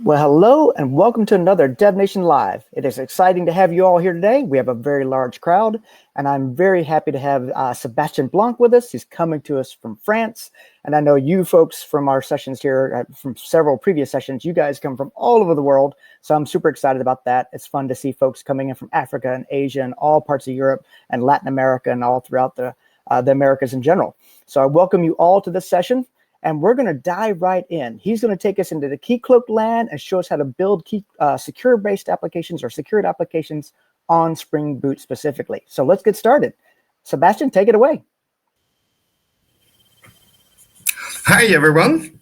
Well, hello and welcome to another DevNation Live. It is exciting to have you all here today. We have a very large crowd, and I'm very happy to have Sebastian Blanc with us. He's coming to us from France, and I know you folks from our sessions here, from several previous sessions, you guys come from all over the world, so I'm super excited about that. It's fun to see folks coming in from Africa and Asia and all parts of Europe and Latin America and all throughout the Americas in general. So I welcome you all to this session. And we're going to dive right in. He's going to take us into the Keycloak land and show us how to build secure-based applications or secured applications on Spring Boot specifically. So let's get started. Sebastian, take it away. Hi, everyone.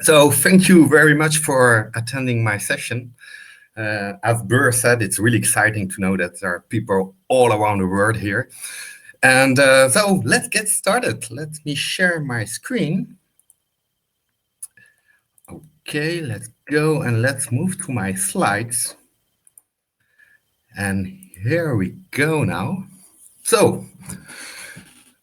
So thank you very much for attending my session. As Burr said, it's really exciting to know that there are people all around the world here. And so let's get started. Let me share my screen. Okay, let's go and let's move to my slides. And here we go now. So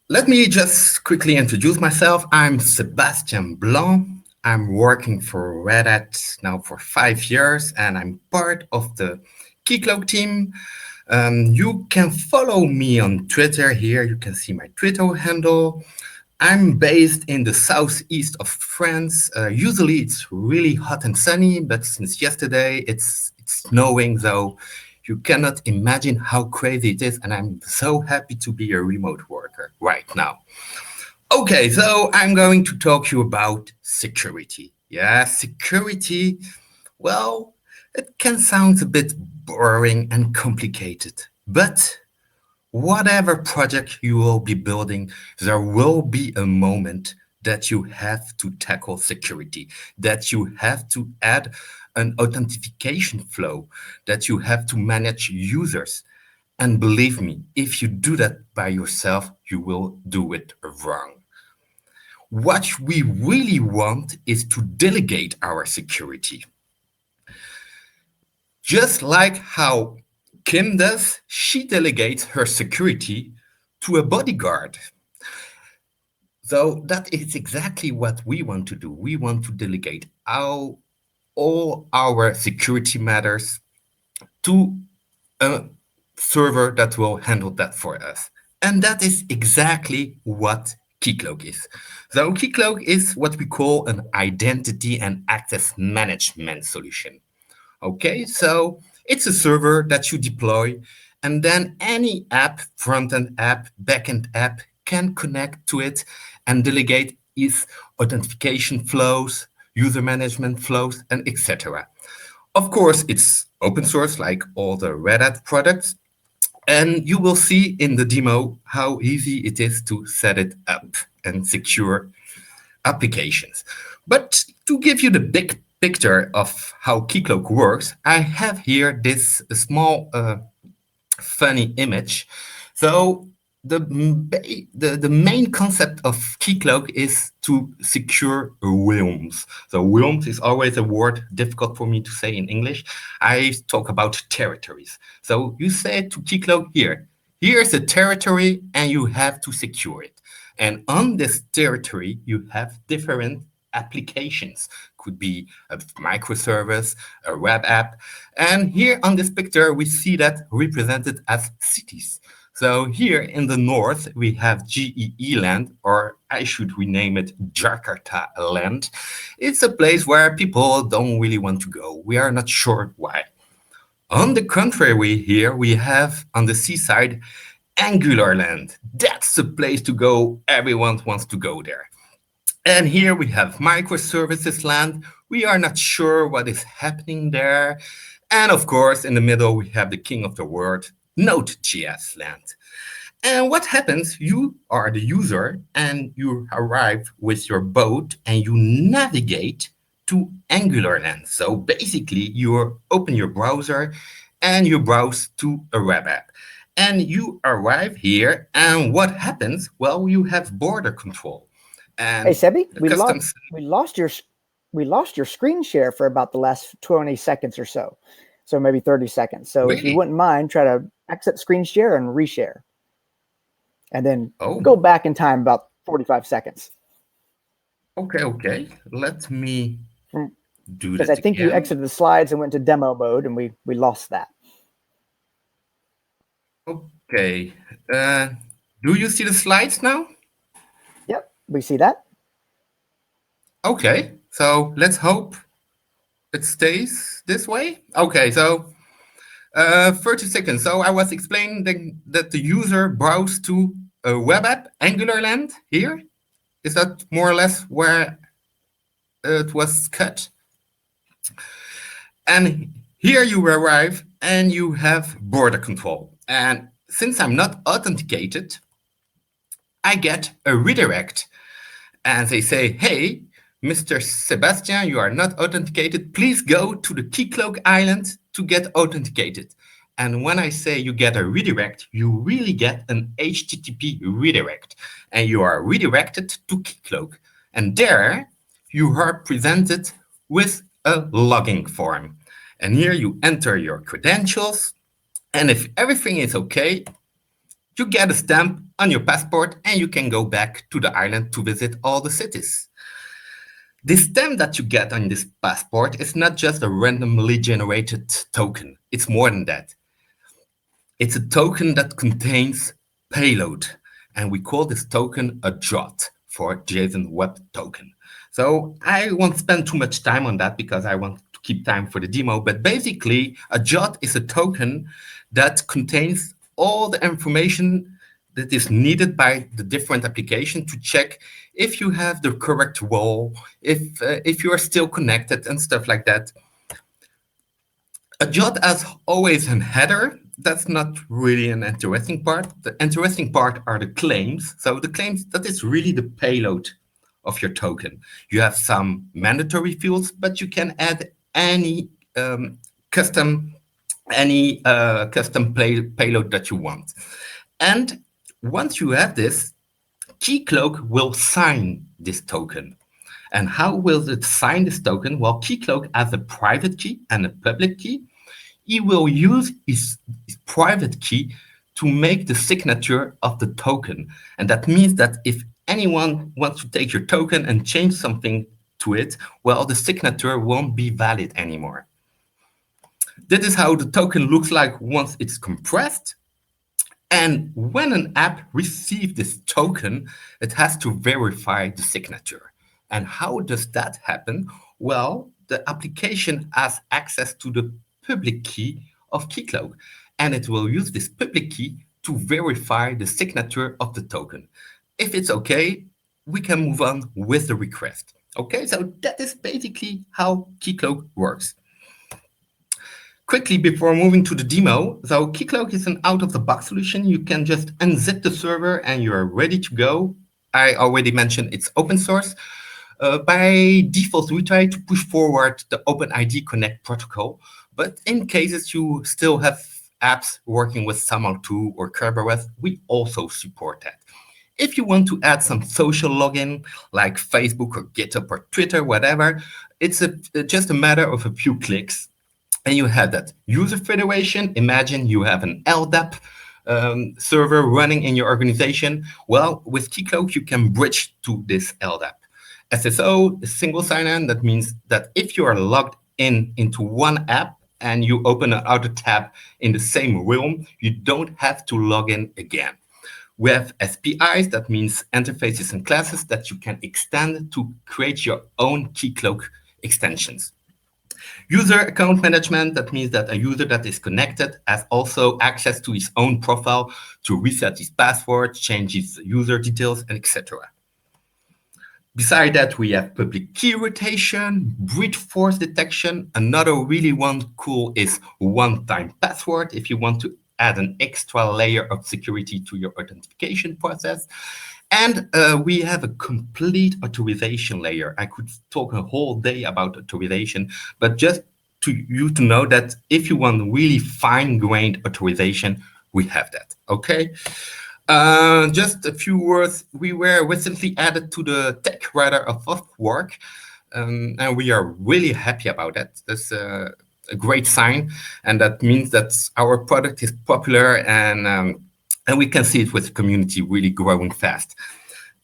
let me just quickly introduce myself. I'm Sebastian Blanc. I'm working for Red Hat now for 5 years, and I'm part of the Keycloak team. You can follow me on Twitter here. You can see my Twitter handle. I'm based in the southeast of France. Usually it's really hot and sunny, but since yesterday it's snowing, so you cannot imagine how crazy it is, and I'm so happy to be a remote worker right now. Okay, so I'm going to talk to you about security. Yeah, security, well, it can sound a bit boring and complicated, but whatever project you will be building, there will be a moment that you have to tackle security, that you have to add an authentication flow, that you have to manage users. And believe me, if you do that by yourself, you will do it wrong. What we really want is to delegate our security. Just like how Kim does, she delegates her security to a bodyguard. So that is exactly what we want to do. We want to delegate all our security matters to a server that will handle that for us. And that is exactly what Keycloak is. So Keycloak is what we call an identity and access management solution. Okay, so it's a server that you deploy, and then any app, front-end app, back-end app, can connect to it and delegate its authentication flows, user management flows, and etc. Of course, it's open source like all the Red Hat products, and you will see in the demo how easy it is to set it up and secure applications. But to give you the big picture of how Keycloak works, I have here this small funny image. So the main concept of Keycloak is to secure realms. So realms is always a word difficult for me to say in English. I talk about territories. So you say to Keycloak here, here's a territory and you have to secure it. And on this territory, you have different applications. Could be a microservice, a web app. And here on this picture, we see that represented as cities. So here in the north, we have GEE land, or I should rename it Jakarta land. It's a place where people don't really want to go. We are not sure why. On the contrary, here we have on the seaside Angular land. That's the place to go. Everyone wants to go there. And here we have Microservices land. We are not sure what is happening there. And of course, in the middle, we have the king of the world, Node.js land. And what happens? You are the user and you arrive with your boat and you navigate to Angular land. So basically, you open your browser and you browse to a web app. And you arrive here, and what happens? Well, you have border control. And hey, Sebi, we lost your screen share for about the last 20 seconds or so. So maybe 30 seconds. So really? If you wouldn't mind, try to exit screen share and reshare. And then go back in time about 45 seconds. Okay. Let me... do Because I that think you again. exited the slides and went to demo mode, and we lost that. Okay. Uh, do you see the slides now? Yep, we see that. Okay. So let's hope it stays this way. Okay. So 30 seconds. So I was explaining that the user browsed to a web app, AngularLand here. Is that more or less where it was cut? And here you arrive and you have border control. And since I'm not authenticated, I get a redirect. And they say, hey, Mr. Sebastian, you are not authenticated. Please go to the Keycloak island to get authenticated. And when I say you get a redirect, you really get an HTTP redirect. And you are redirected to Keycloak. And there you are presented with a logging form. And here you enter your credentials. And if everything is okay, you get a stamp on your passport and you can go back to the island to visit all the cities. The stamp that you get on this passport is not just a randomly generated token. It's more than that. It's a token that contains payload, and we call this token a JWT for JSON Web Token. So I won't spend too much time on that because I want to keep time for the demo, but basically a JWT is a token that contains all the information that is needed by the different application to check if you have the correct role, if you are still connected and stuff like that. A JWT has always a header. That's not really an interesting part. The interesting part are the claims. So the claims, that is really the payload of your token. You have some mandatory fields, but you can add any custom payload that you want. And once you have this, Keycloak will sign this token. And how will it sign this token? Well, Keycloak has a private key and a public key. He will use his private key to make the signature of the token. And that means that if anyone wants to take your token and change something to it, well, the signature won't be valid anymore. That is how the token looks like once it's compressed. And when an app receives this token, it has to verify the signature. And how does that happen? Well, the application has access to the public key of Keycloak, and it will use this public key to verify the signature of the token. If it's okay, we can move on with the request. Okay, so that is basically how Keycloak works. Quickly before moving to the demo, so Keycloak is an out-of-the-box solution. You can just unzip the server and you're ready to go. I already mentioned it's open source. By default, we try to push forward the OpenID Connect protocol, but in cases you still have apps working with SAML2 or Kerberos, we also support that. If you want to add some social login like Facebook or GitHub or Twitter, whatever, it's just a matter of a few clicks. And you have that user federation. Imagine you have an LDAP server running in your organization. Well, with Keycloak, you can bridge to this LDAP. SSO, single sign-on, that means that if you are logged into one app and you open another tab in the same realm, you don't have to log in again. We have SPIs, that means interfaces and classes that you can extend to create your own Keycloak extensions. User account management, that means that a user that is connected has also access to his own profile to reset his password, change his user details, and etc. Beside that, we have public key rotation, brute force detection. Another really one cool is one-time password if you want to add an extra layer of security to your authentication process. And we have a complete authorization layer. I could talk a whole day about authorization, but just to you to know that if you want really fine-grained authorization, we have that, okay? Just a few words. We were recently added to the tech radar of work, and we are really happy about that. That's a great sign, and that means that our product is popular, and we can see it with the community really growing fast.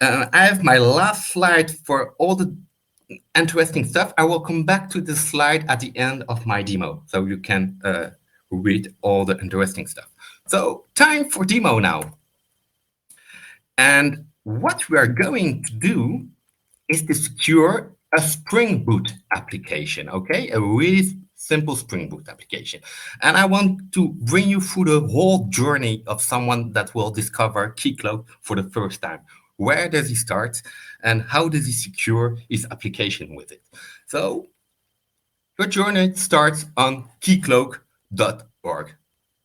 I have my last slide for all the interesting stuff. I will come back to this slide at the end of my demo, so you can read all the interesting stuff. So time for demo now. And what we are going to do is to secure a Spring Boot application, okay? A really simple Spring Boot application. And I want to bring you through the whole journey of someone that will discover Keycloak for the first time. Where does he start and how does he secure his application with it? So your journey starts on keycloak.org,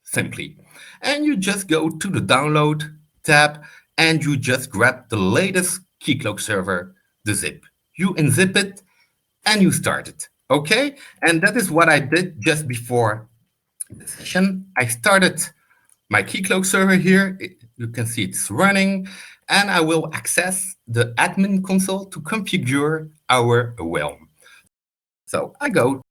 simply. And you just go to the download tab and you just grab the latest Keycloak server, the zip. You unzip it and you start it, okay? And that is what I did just before the session. I started my Keycloak server here. You can see it's running, and I will access the admin console to configure our realm. So I go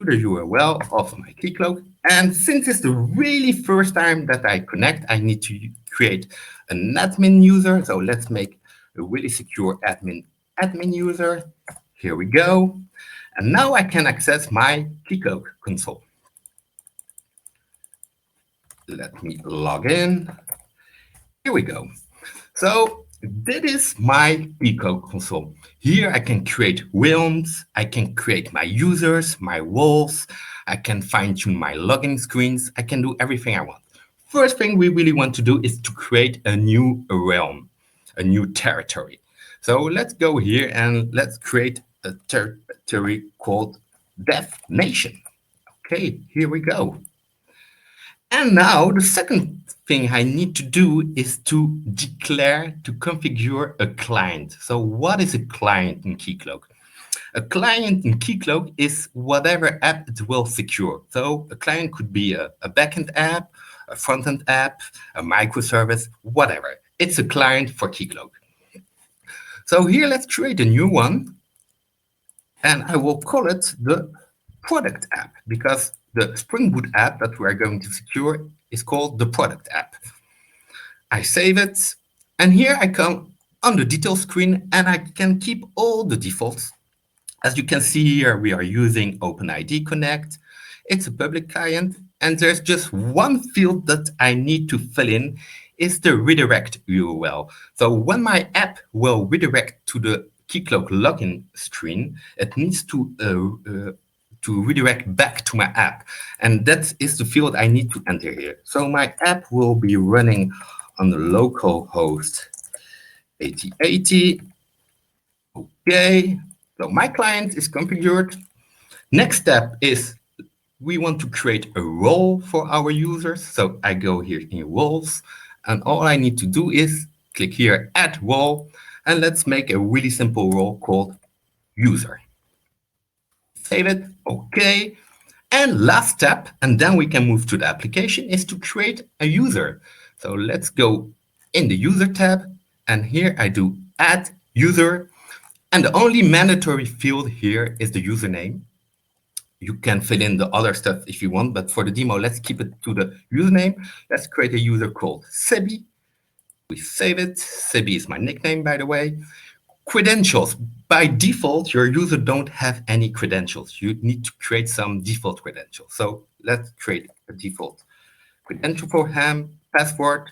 to the URL of my Keycloak, and since it's the really first time that I connect, I need to create an admin user. So let's make a really secure admin user. Here we go. And now I can access my Keycloak console. Let me log in. Here we go. So that is my Keycloak console. Here I can create realms, I can create my users, my roles, I can fine-tune my login screens, I can do everything I want. First thing we really want to do is to create a new realm, a new territory. So let's go here and let's create a territory called DevNation. Okay, here we go. And now the second thing I need to do is to declare, to configure a client. So what is a client in Keycloak? A client in Keycloak is whatever app it will secure. So a client could be a backend app, a frontend app, a microservice, whatever. It's a client for Keycloak. So here let's create a new one. And I will call it the product app because the Spring Boot app that we are going to secure is called the product app. I save it, and here I come on the details screen, and I can keep all the defaults. As you can see here, we are using OpenID Connect. It's a public client, and there's just one field that I need to fill in, is the redirect URL. So when my app will redirect to the Keycloak login screen, it needs to redirect back to my app. And that is the field I need to enter here. So my app will be running on the local host 8080. Okay, so my client is configured. Next step is we want to create a role for our users. So I go here in roles, and all I need to do is click here, add role, and let's make a really simple role called user. Save it, okay. And last step, and then we can move to the application, is to create a user. So let's go in the user tab, and here I do add user, and the only mandatory field here is the username. You can fill in the other stuff if you want, but for the demo, let's keep it to the username. Let's create a user called Sebi. We save it. Sebi is my nickname, by the way. Credentials. By default, your user don't have any credentials. You need to create some default credentials. So let's create a default credential for him, password.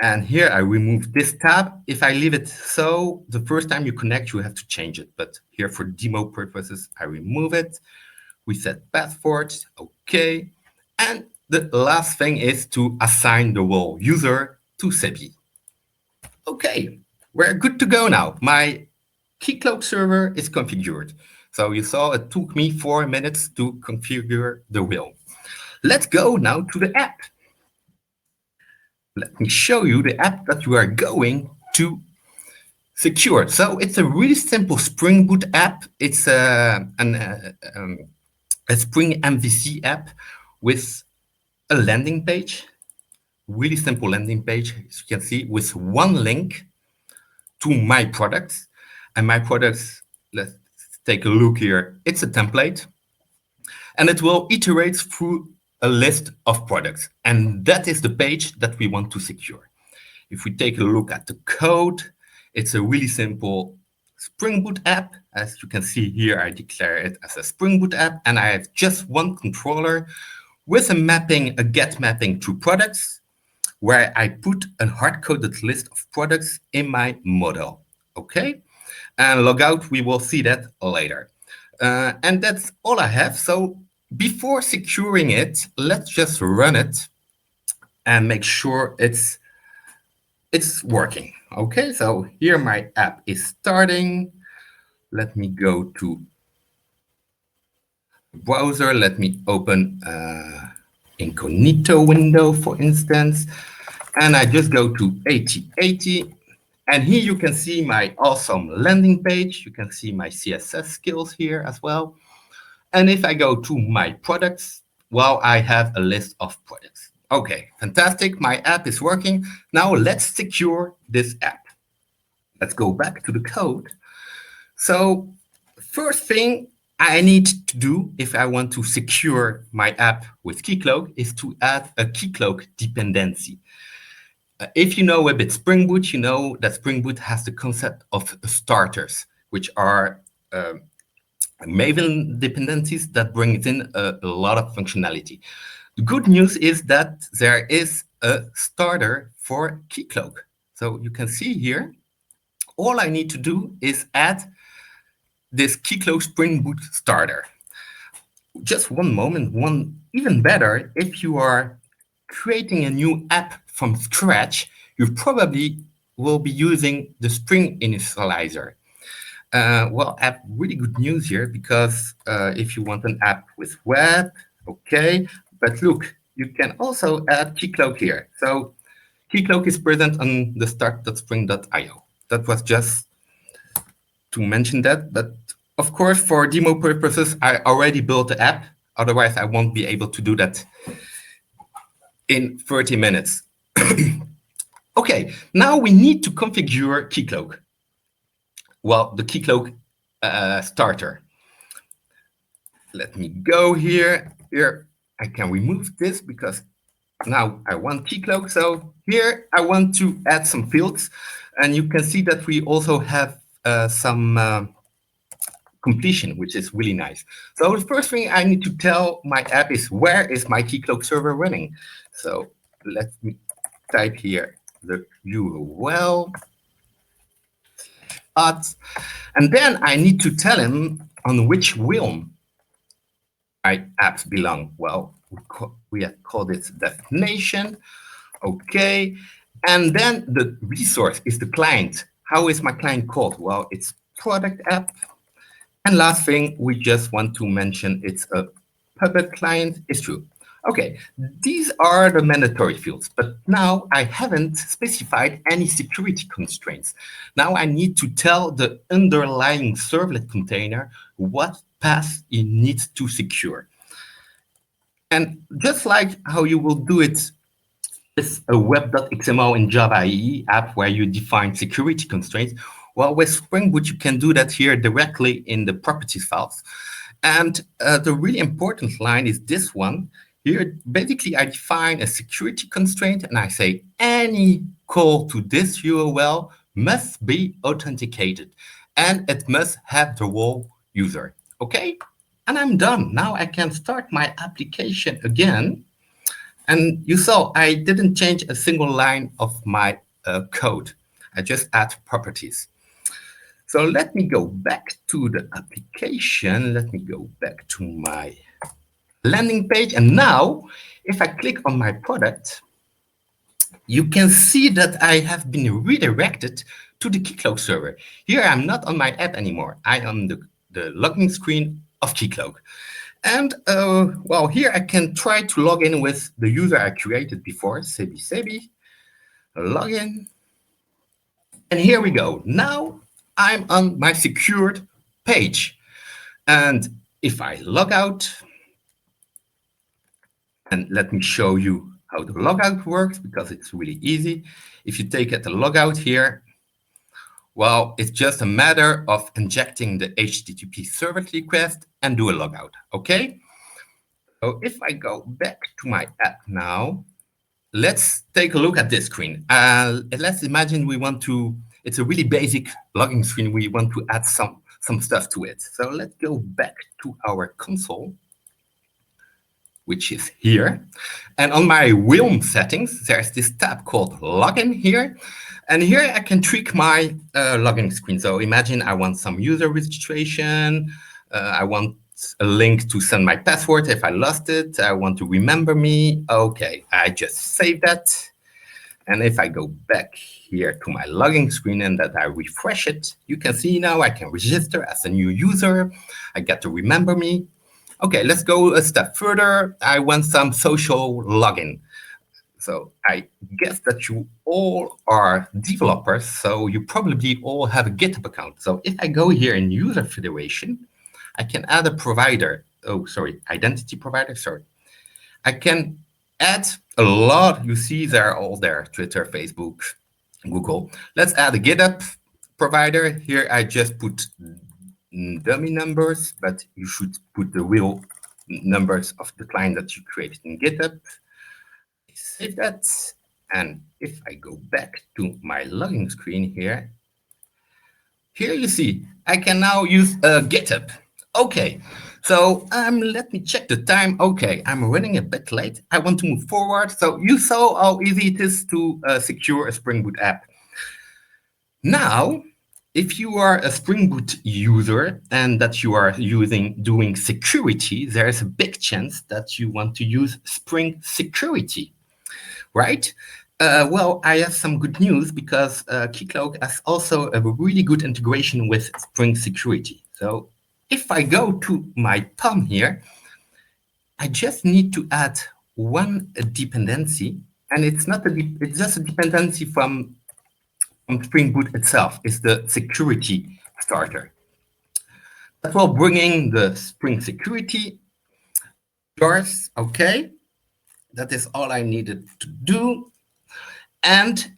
And here I remove this tab. If I leave it so, the first time you connect, you have to change it. But here for demo purposes, I remove it. We set password, okay. And the last thing is to assign the role user to Sebi. Okay, we're good to go now. My Keycloak server is configured. So you saw it took me 4 minutes to configure the wheel. Let's go now to the app. Let me show you the app that we are going to secure. So it's a really simple Spring Boot app. It's a Spring MVC app with a landing page, really simple landing page, as you can see, with one link to my products. And my products, let's take a look here. It's a template, and it will iterate through a list of products. And that is the page that we want to secure. If we take a look at the code, it's a really simple Spring Boot app. As you can see here, I declare it as a Spring Boot app, and I have just one controller with a mapping, a get mapping to products, where I put a hard-coded list of products in my model. Okay, and logout, we will see that later. And that's all I have. So before securing it, let's just run it and make sure it's working. Okay, so here my app is starting. Let me go to browser. Let me open incognito window, for instance, and I just go to 8080. And here you can see my awesome landing page. You can see my CSS skills here as well. And if I go to my products, well, I have a list of products. Okay, fantastic. My app is working. Now let's secure this app. Let's go back to the code. So first thing I need to do if I want to secure my app with Keycloak is to add a Keycloak dependency. If you know a bit Spring Boot, you know that Spring Boot has the concept of starters, which are Maven dependencies that brings in a lot of functionality. The good news is that there is a starter for Keycloak. So you can see here, all I need to do is add this Keycloak Spring Boot starter. Just one moment, even better, if you are creating a new app from scratch, you probably will be using the Spring initializer. Well, app really good news here, because if you want an app with web, okay, but look, you can also add Keycloak here. So Keycloak is present on the start.spring.io. That was just to mention that, but of course, for demo purposes, I already built the app. Otherwise, I won't be able to do that in 30 minutes. Okay, now we need to configure Keycloak. Well, the Keycloak starter. Let me go here. Here, I can remove this because now I want Keycloak. So here I want to add some fields. And you can see that we also have some completion, which is really nice. So the first thing I need to tell my app is, where is my Keycloak server running? So let me type here the URL. And then I need to tell him on which realm my apps belong. Well, we have called it DevNation. Okay. And then the resource is the client. How is my client called? Well, it's product app. And last thing, we just want to mention it's a public client. It's true. Okay, these are the mandatory fields, but now I haven't specified any security constraints. Now I need to tell the underlying servlet container what path it needs to secure. And just like how you will do it with a web.xml in Java EE app where you define security constraints, well, with Spring Boot, you can do that here directly in the properties files. And the really important line is this one. Here, basically, I define a security constraint, and I say any call to this URL must be authenticated, and it must have the role user. Okay? And I'm done. Now I can start my application again. And you saw I didn't change a single line of my code. I just add properties. So let me go back to the application. Let me go back to my landing page. And now, if I click on my product, you can see that I have been redirected to the Keycloak server. Here, I'm not on my app anymore. I am the login screen of Keycloak. And well, here I can try to log in with the user I created before, Sebi, login. And here we go. Now I'm on my secured page. And if I log out, and let me show you how the logout works, because it's really easy. If you take the logout here, well, it's just a matter of injecting the HTTP servlet request and do a logout, okay? So if I go back to my app now, let's take a look at this screen. Let's imagine we want to, it's a really basic login screen. We want to add some stuff to it. So let's go back to our console, which is here. And on my Wilm settings, there's this tab called Login here. And here I can tweak my login screen. So imagine I want some user registration. I want a link to send my password if I lost it. I want to remember me. Okay, I just save that. And if I go back here to my login screen and that I refresh it, you can see now I can register as a new user. I get to remember me. Okay, let's go a step further. I want some social login. So I guess that you all are developers, so you probably all have a GitHub account. So if I go here in user federation, I can add a provider. Oh, sorry, identity provider, sorry. I can add a lot. You see they're all there, Twitter, Facebook, Google. Let's add a GitHub provider. Here I just put dummy numbers, but you should put the real numbers of the client that you created in GitHub. Save that. And if I go back to my login screen here you see, I can now use GitHub. Okay, so let me check the time. Okay, I'm running a bit late. I want to move forward. So you saw how easy it is to secure a Spring Boot app. Now, if you are a Spring Boot user and that you are doing security, there is a big chance that you want to use Spring Security, right? Well, I have some good news because Keycloak has also a really good integration with Spring Security. So if I go to my POM here, I just need to add one dependency, and it's just a dependency from Spring Boot itself. It's the security starter. That will bring in the Spring Security yours. Okay, that is all I needed to do. And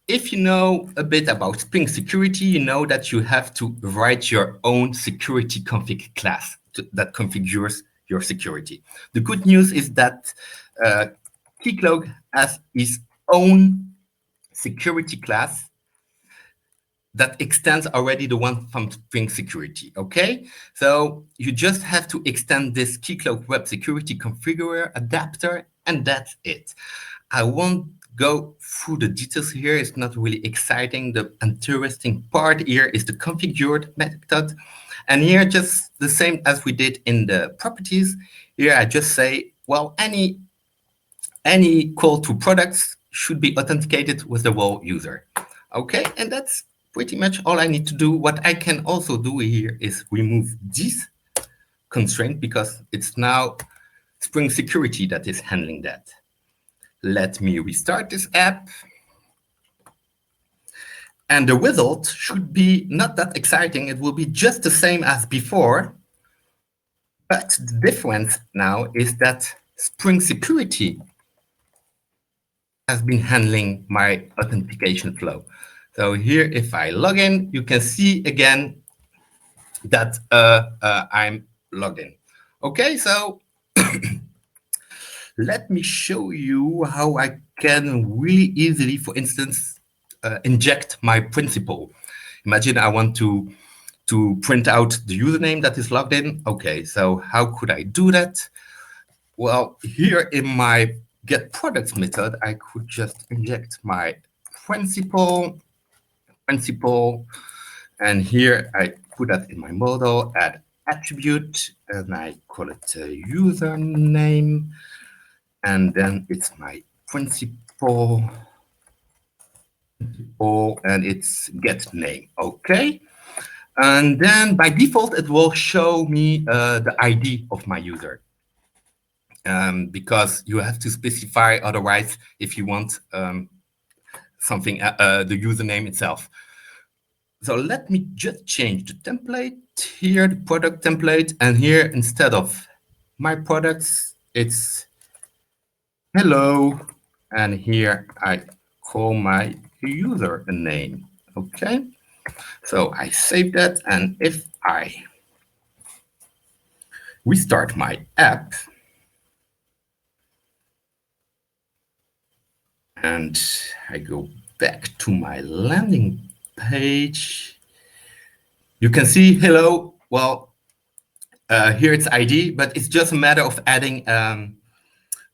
if you know a bit about Spring Security, you know that you have to write your own security config class that configures your security. The good news is that Keycloak has its own security class that extends already the one from Spring Security, okay? So you just have to extend this Keycloak Web Security Configurer adapter, and that's it. I won't go through the details here. It's not really exciting. The interesting part here is the configured method. And here, just the same as we did in the properties, here I just say, well, any call to products should be authenticated with the role user. Okay, and that's pretty much all I need to do. What I can also do here is remove this constraint because it's now Spring Security that is handling that. Let me restart this app. And the result should be not that exciting. It will be just the same as before. But the difference now is that Spring Security has been handling my authentication flow. So here, if I log in, you can see again that I'm logged in. Okay, so let me show you how I can really easily, for instance, inject my principal. Imagine I want to print out the username that is logged in. Okay, so how could I do that? Well, here in my get products method, I could just inject my principal, and here I put that in my model, add attribute, and I call it a username, and then it's my principal, and it's get name. Okay. And then by default, it will show me the ID of my user. Because you have to specify otherwise if you want something, the username itself. So let me just change the template here, the product template, and here instead of my products, it's hello, and here I call my user a name. Okay, so I save that, and if I restart my app, and I go back to my landing page. You can see hello. Well, here it's ID, but it's just a matter of adding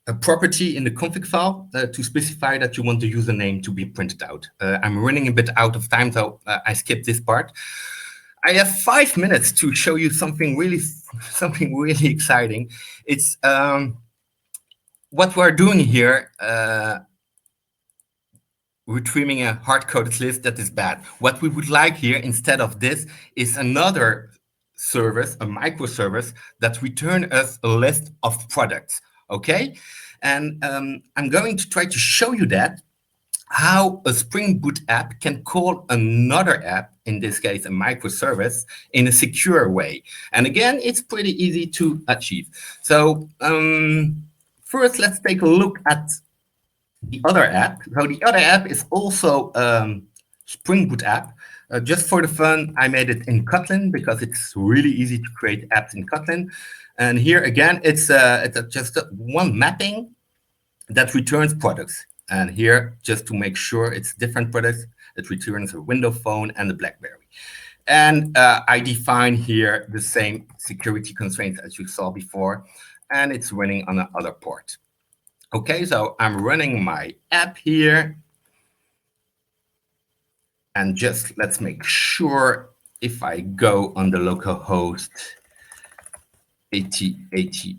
a property in the config file to specify that you want the username to be printed out. I'm running a bit out of time, so I skipped this part. I have 5 minutes to show you something really exciting. It's what we're doing here. We're trimming a hard-coded list that is bad. What we would like here instead of this is another service, a microservice that return us a list of products. Okay, and I'm going to try to show you that how a Spring Boot app can call another app, in this case a microservice, in a secure way. And again, it's pretty easy to achieve. So first, let's take a look at the other app. So the other app is also Spring Boot app. Just for the fun, I made it in Kotlin because it's really easy to create apps in Kotlin. And here again, it's just one mapping that returns products. And here, just to make sure it's different products, it returns a Windows Phone and a BlackBerry. And I define here the same security constraints as you saw before, and it's running on another port. Okay, so I'm running my app here. And just let's make sure if I go on the local host 8080.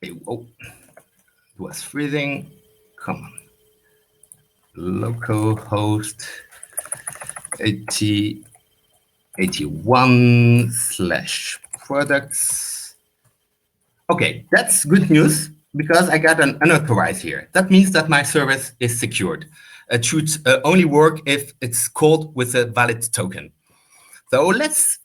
Okay, whoa, it was freezing. Come on. Local host 8081/products. Okay, that's good news because I got an unauthorized here. That means that my service is secured. It should only work if it's called with a valid token. So let's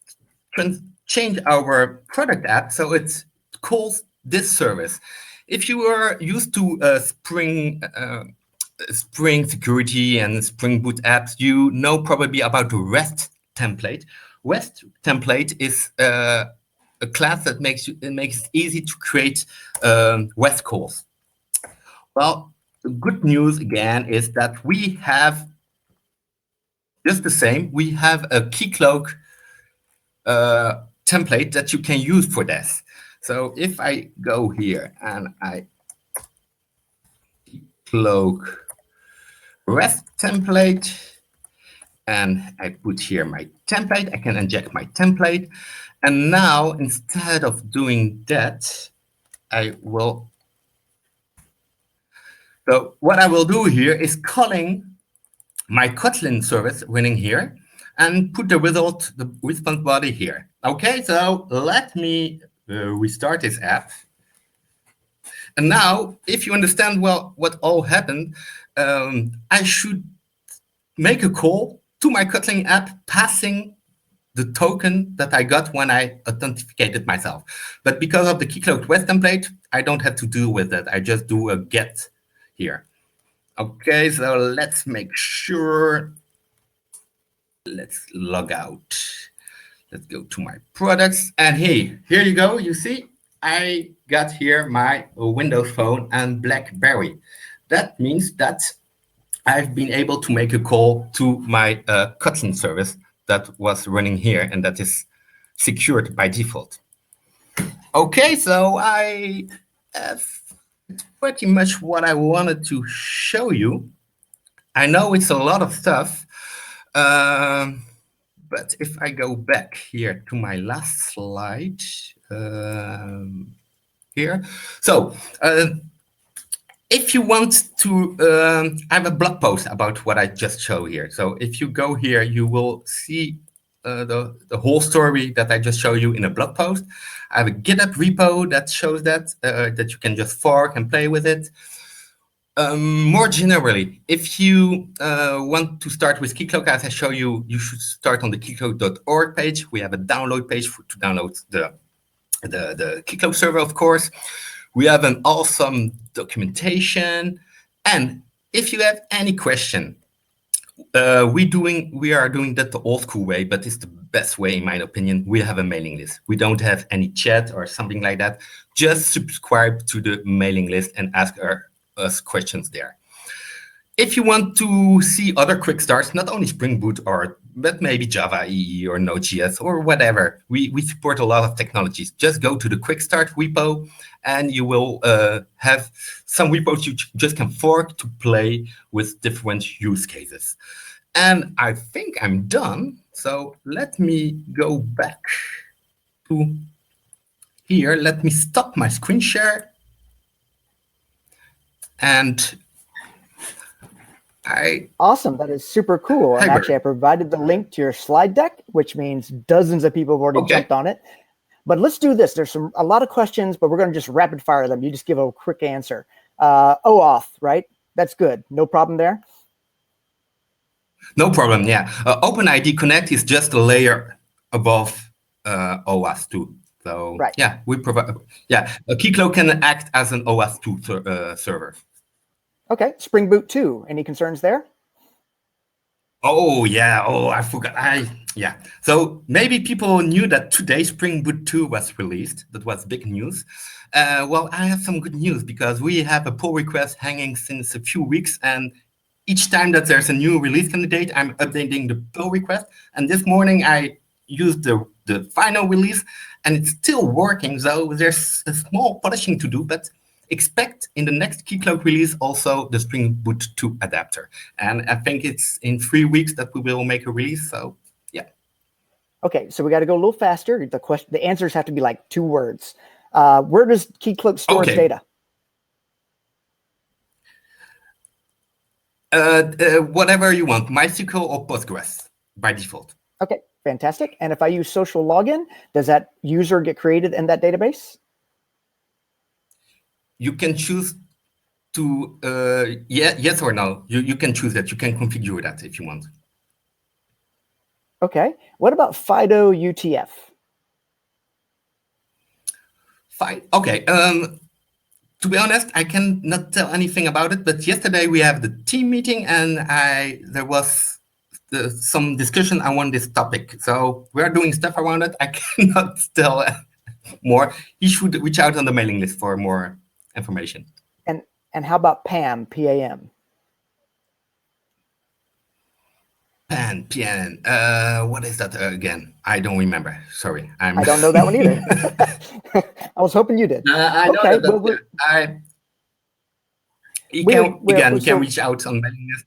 change our product app so it calls this service. If you are used to Spring Security and Spring Boot apps, you know probably about the REST template. REST template is a class that makes it easy to create REST calls. Well, the good news again is that we have just the same. We have a Keycloak template that you can use for this. So if I go here and I Keycloak REST template, and I put here my template, I can inject my template. And now, instead of doing that, so what I will do here is calling my Kotlin service running here and put the result, the response body here. Okay, so let me restart this app. And now, if you understand well what all happened, I should make a call to my Kotlin app passing the token that I got when I authenticated myself. But because of the Keycloak REST template, I don't have to deal with that. I just do a get here. Okay, so let's make sure. Let's log out. Let's go to my products. And hey, here you go. You see, I got here my Windows Phone and BlackBerry. That means that I've been able to make a call to my Kotlin service that was running here, and that is secured by default. Okay, so I have pretty much what I wanted to show you. I know it's a lot of stuff, but if I go back here to my last slide here. So if you want to, I have a blog post about what I just showed here. So if you go here, you will see the whole story that I just showed you in a blog post. I have a GitHub repo that shows that you can just fork and play with it. More generally, if you want to start with Keycloak, as I show you, you should start on the keycloak.org page. We have a download page to download the Keycloak server, of course. We have an awesome documentation. And if you have any question, we are doing that the old school way, but it's the best way, in my opinion. We have a mailing list. We don't have any chat or something like that. Just subscribe to the mailing list and ask us questions there. if you want to see other quick starts, not only Spring Boot but maybe Java EE or Node.js or whatever, we support a lot of technologies. Just go to the quick start repo and you will have some repos you just can fork to play with different use cases. And I think I'm done. So let me go back to here. Let me stop my screen share. And Awesome. That is super cool. And actually, I provided the link to your slide deck, which means dozens of people have already jumped on it. But let's do this. There's a lot of questions, but we're going to just rapid fire them. You just give a quick answer. OAuth, right? That's good. No problem there? No problem, yeah. OpenID Connect is just a layer above OAuth 2. So right. yeah, we provide, a Keycloak can act as an OAuth 2 server. Okay, Spring Boot 2, any concerns there? Oh, yeah. Oh, I forgot. Yeah. So maybe people knew that today Spring Boot 2 was released. That was big news. Well, I have some good news because we have a pull request hanging since a few weeks. And each time that there's a new release candidate, I'm updating the pull request. And this morning I used the final release and it's still working. So there's a small polishing to do, but expect in the next Keycloak release also the Spring Boot 2 adapter. And I think it's in 3 weeks that we will make a release. So yeah. Okay, so we got to go a little faster. The answers have to be like 2 words. Where does Keycloak store its data? Whatever you want, MySQL or Postgres by default. Okay, fantastic. And if I use social login, does that user get created in that database? You can choose to, yes or no. You can choose that. You can configure that if you want. Okay. What about FIDO UTF? Okay. To be honest, I cannot tell anything about it. But yesterday we have the team meeting, and there was some discussion on this topic. So we are doing stuff around it. I cannot tell more. You should reach out on the mailing list for more information. And how about PAM, P-A-M? PAN. What is that again? I don't remember. Sorry. I don't know that one either. I was hoping you did. I know that. You can reach out on mailing list.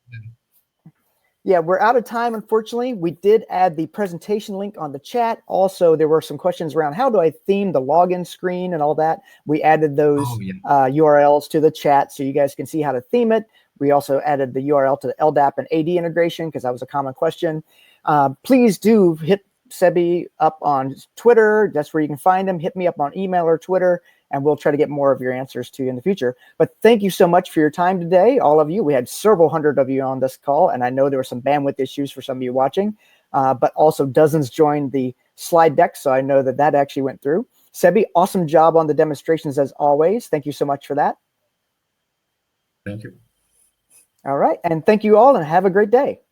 Yeah, we're out of time, unfortunately. We did add the presentation link on the chat. Also, there were some questions around how do I theme the login screen and all that. We added those URLs to the chat so you guys can see how to theme it. We also added the URL to the LDAP and AD integration because that was a common question. Please do hit Sebi up on Twitter. That's where you can find him. Hit me up on email or Twitter, and we'll try to get more of your answers to you in the future. But thank you so much for your time today, all of you. We had several hundred of you on this call, and I know there were some bandwidth issues for some of you watching, but also dozens joined the slide deck, so I know that that actually went through. Sebi, awesome job on the demonstrations as always. Thank you so much for that. Thank you. All right, and thank you all, and have a great day.